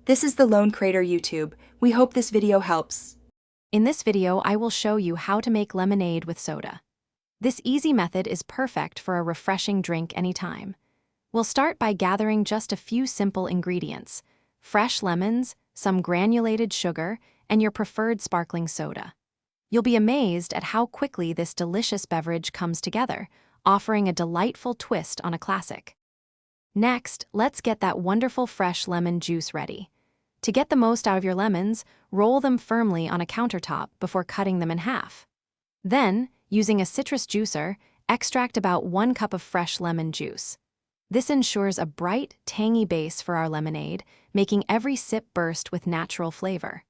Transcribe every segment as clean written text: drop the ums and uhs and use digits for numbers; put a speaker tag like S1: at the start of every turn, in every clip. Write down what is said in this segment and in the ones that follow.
S1: This is the Lone Crater YouTube. We hope this video helps.
S2: In this video, I will show you how to make lemonade with soda. This easy method is perfect for a refreshing drink anytime. We'll start by gathering just a few simple ingredients: fresh lemons, some granulated sugar, and your preferred sparkling soda. You'll be amazed at how quickly this delicious beverage comes together, offering a delightful twist on a classic. Next, let's get that wonderful fresh lemon juice ready. To get the most out of your lemons, roll them firmly on a countertop before cutting them in half. Then, using a citrus juicer, extract about 1 cup of fresh lemon juice. This ensures a bright, tangy base for our lemonade, making every sip burst with natural flavor.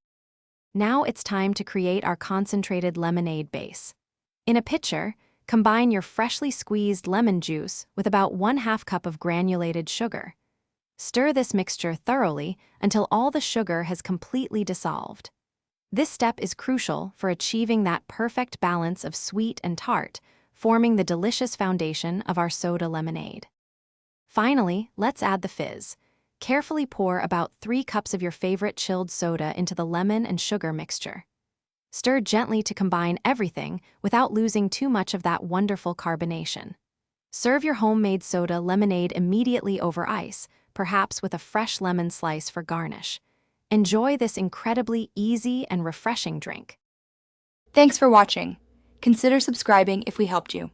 S2: Now it's time to create our concentrated lemonade base. In a pitcher, combine your freshly squeezed lemon juice with about 1/2 cup of granulated sugar. Stir this mixture thoroughly until all the sugar has completely dissolved. This step is crucial for achieving that perfect balance of sweet and tart, forming the delicious foundation of our soda lemonade. Finally, let's add the fizz. Carefully pour about 3 cups of your favorite chilled soda into the lemon and sugar mixture. Stir gently to combine everything without losing too much of that wonderful carbonation. Serve your homemade soda lemonade immediately over ice, perhaps with a fresh lemon slice for garnish. Enjoy this incredibly easy and refreshing drink.
S1: Thanks for watching. Consider subscribing if we helped you.